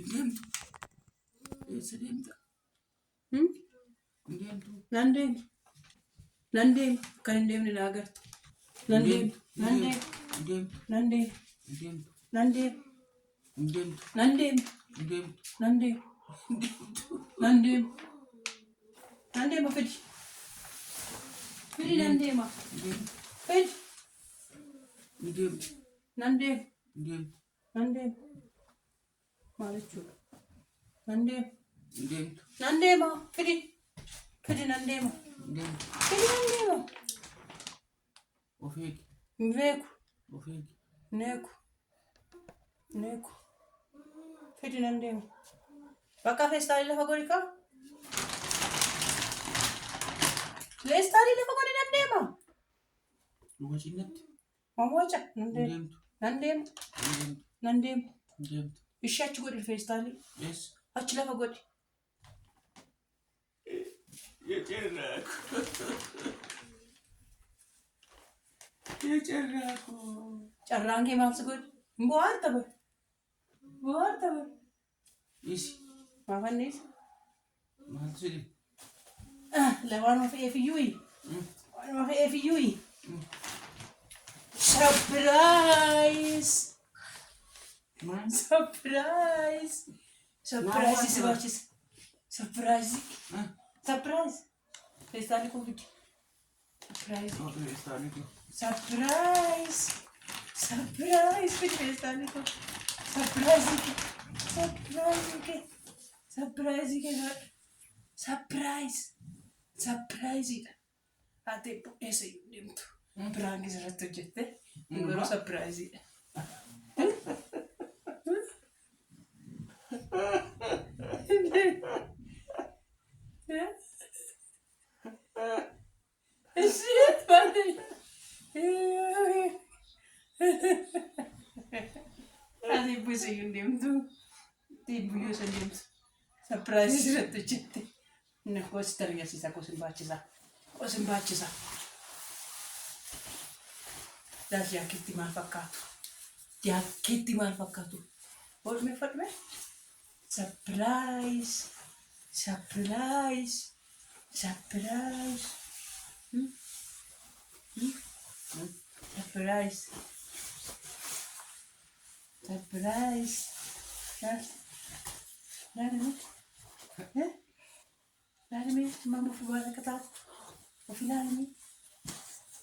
Deemtu. Eessa deemta? Deemtu. Nan deema. Nan deema. Kan hin deemne na agarta. Nan deema. Nan deema. Deemtu. Nan deema. Deemtu. Nan deema. Deemtu. Nan deema. Deemtu. Nan deema. Nan deema. Nan deema fidi. Fidi nan deema. Fidi. Deemtu. Nan deema. Deemtu. Nan deema. Maal jechuudha? Nan deema. Deemtu. Nan deema. Fidi. Fidi nan deema. Deemtu. Fidi nan deema. Of eegi. Hin beeku. Of eegi. Neeku. Neeku. Fidi nan deema. Bakka feestaalii lafa godhi qaba. Feestaalii lafa godhi nan deema. Dhuga cinnatti. Mamocha nan deema. Deemtu. Nan deema. Deemtu. Nan deema. Deemtu. Ishee achi godhi feestaalii. Yes. Achi lafa godhi. Yecerraako. Yecerraako. Carraan kee maal si godhi? Bu'aarta bari. Bu'aarta bari. Isi. Maafannis. Maaltu jedhe? Waan fe'eef iyyuu. Waan fe'eef iyyuu. Surprise. Maal? Surprise. Surprise si barbaachisa. Surprise. Surprise. Feestaalii koo fidi. Surprise. Feestaalii koo. Surprise. Surprise. Fidi feestaalii koo. Surprise. Surprise. Surprise. Surprise. Surprise. Ate eessa deemtu? Biraan keessatti hojjette. Garuu surprise. Shit, buddy. Ate buuse hin deemtu. Buyyoo san deemtu. Surprise irratti hojjette. Inni koos targeessisa koos hin baachisa. Koos hin baachisa. Daal jaakeetti maal fakkaatu? Jaakeetti maal fakkaatu? Oolmee fadhme? Surprise. Surprise. Surprise. Surprise. Surprise. Laalime mamma fubaara kataatu. Ofi laalime.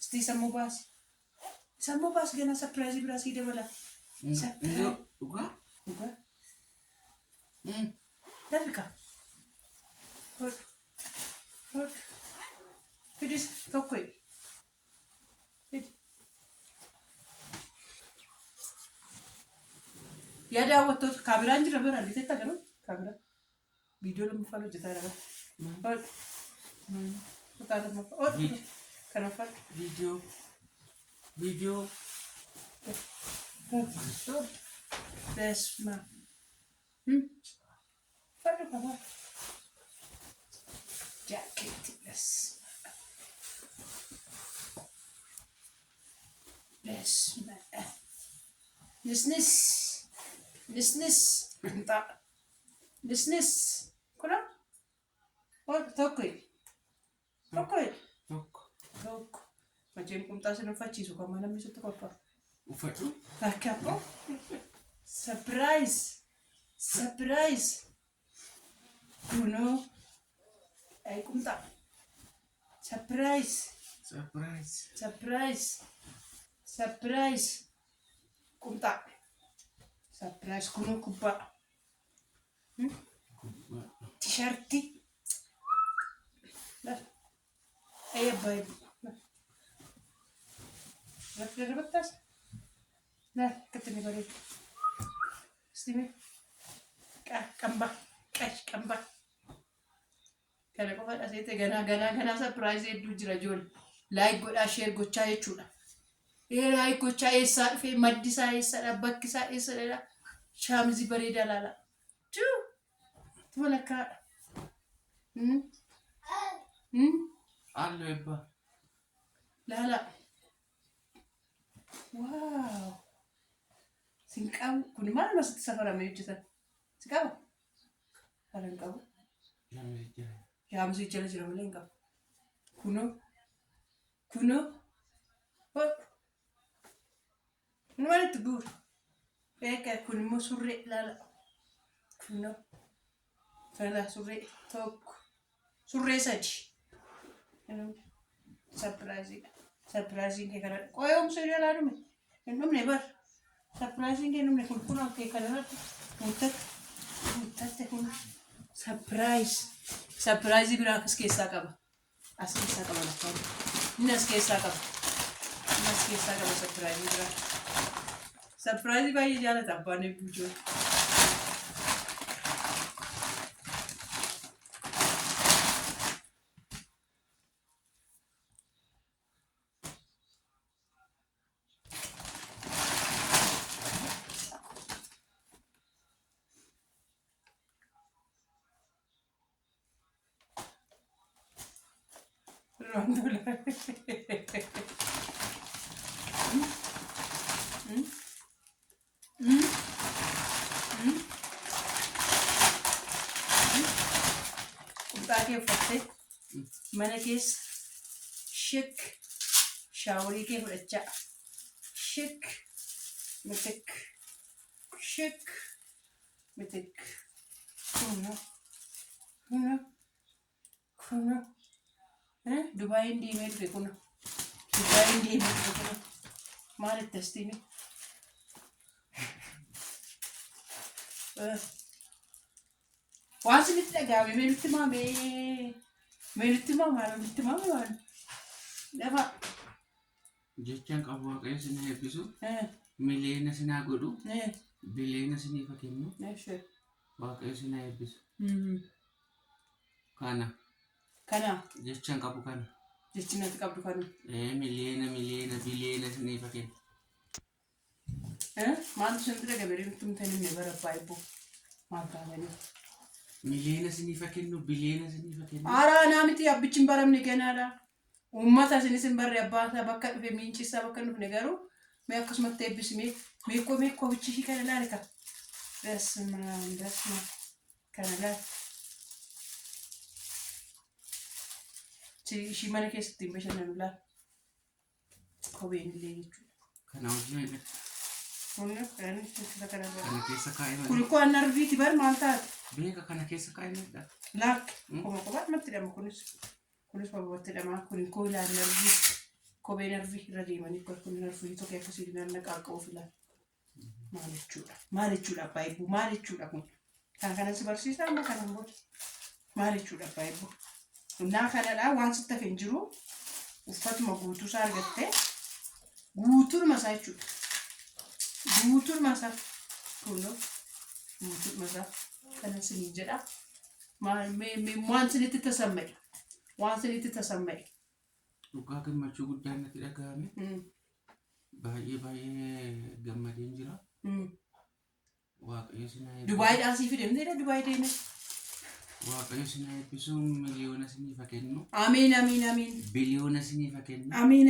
Stii sammuu baasi. Sammuu baasi gana surprise biraa sii dabala. Surprise. Dhugaa? Dhugaa? Dafika. Hodhu. Hodhu. Fidis tokko jedhi. Fidi. Yaa daawwattoota kaameraan jira bira argiteetta garuu kaameraan. Viidiyoo lammaffaan hojjetaa jira. Hodhu. Kutaa lammaffaa. Hodhu. Kana uffadhu. Viidiyoo. Hodhu. Beesma. Fadhu qabaa. Jaakeetti yes. Beesma. Nisnis. Nisnis. Nisnis. Kuna? Hodhu tokko jedhi. Tokko jedhi. Tokko. Tokko. Maceen qumxaa sin uffachiisu kan mana miisutti qophaa'a. Uffadhu. Akka immoo surprise. Surprise. Kunoo. Qumxaa. Surprise. Surprise. Surprise. Surprise. Qumxaa. Surprise. Kunoo kubbaa. Tishartii. Abbaa. Lafti darbattaas? Nah, ketemu balik. Istimewa. Kambah. Kambah. Kalau kau ada saya gana surprise itu jira-jol. Like godha share gochaa jechuudha. Like gochaa eessaa dhufe maddi isaa eessadha bakki isaa eessadha. Shaamizii bareedaa laala. Juu. Tuma lakkaadha. Allo ebbaa. Laala. Wow. Sinqabu kun maal masatti safaramee hojjetan? Sikaba. Haran qabu. Lama jira. Yaamsi jala jira malee hin qabu. Kunoo. Kun walitti guura. Beekaa kun immoo surree ilaala. Kunoo. Kana surree tokko. Surree sadi. Surprising kee kana qoyoomsa ilaalaa dhume. Hin dhumne bar. Surprising kee dhumne kun akka kanarratti mutatte kun surprise biraa as keessaa qaba. As keessaa qaba lafa. Inni as keessaa qaba. Surprise biraa. Surprise baay'ee jaalata abbaan eebbuu jiru. Qubxaa kee uffattee mana keessa shik shaaworii kee fudhachaa shik mitik kuna Dubaayin deemee dhufe kuna maal itti astiimi waan sinitti dhagaame meelutti maame lafa Jechaan qabu waaqayyo sinii eebbisu. Miliyoona sinaa godhu. Biliyoona siniif kennu. Waaqayyo sinaa eebbisu. Kana. Jechaan qabu kana. Jechi natti qabdu kana. Biliyoona siniif kennu. Maaltu sinitti dhagame tumtanii ni bara baay'ee maal taatanii. Miliyoona siniif kennu. Biliyoona siniif kennu. Aaraa naamiti abbichi hin baramne ganaadha. Uummata isinis hin barre abbaasaa bakka dhufe miincisaa bakka hin dhufne garuu mee akkasumatti eebbisime meekkoo bichi kana laale ka. Dasma kana laale. Ishii mana keessatti hin bashannanu laale. Kopheen illee jechuudha. Kana hojii eebbata. Kana keessa kaa'ee kun koo anna arviiti bar maal taate? Beeka kana keessa kaa'ee Laak. Kophaa namatti dhama kunis. Kunis babal'atti dhamaa kun koo ilaalu narvii kophee narvii irra deemanii kun narvii tokko akkasii naanna qaaqqa'uuf ilaalu. Maal jechuudha abbaa eebbuu maal jechuudha kun kan kanas barsiisaa amma kanan booda maal jechuudha abbaa eebbuu. Naa kanadhaa waan sitti hafe hin jiru uffatuma guutuusaa argattee guutuudhuma isaa jechuudha. Guutuudhuma isaa kunoo guutuudhuma isaa kanan sinii jedha waan sinitti tasamma'e. Waan sinitti tasamma'e. Dhugaa gammachuu guddaan natti dhagahame. Baay'ee gammadeen jira. Waaqayyo sinaa eebbisu. Dubaayiidhaan sii fidamneedha Dubaayii deemee. Waaqayyo sinaa eebbisu miliyoona siniif kennu. Amiin. Biliyoona siniif kennu. Amiin.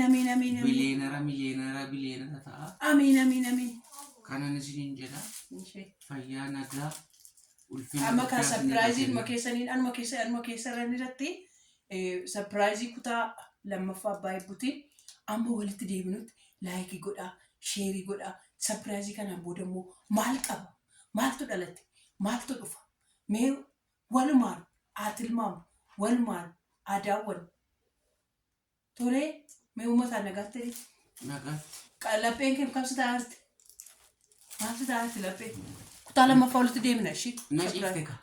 Biliyoonara ta'a. Amiin. Kanan isiniin jedha. Fayyaa nagaa. Ulfina. Amma kan surprise ma keessaniin anuma keessan irratti surprise kutaa lammaffaa abbaa eebbuutiin amma walitti deebinutti laayikii godhaa, sheerii godhaa. Surprise kanaan booda immoo maal qaba? Maaltu dhalate? Maaltu dhufa? Mee walumaan aatilmaamu walumaan aadaawwan tolee mee uummataan nagaatti ta'e? Nagaatti. Lapheen kee kam sitaa jirti? Maal sitaa jirti lapheen? Kutaa lammaffaa walitti deebina ishee. Na ciifte ka.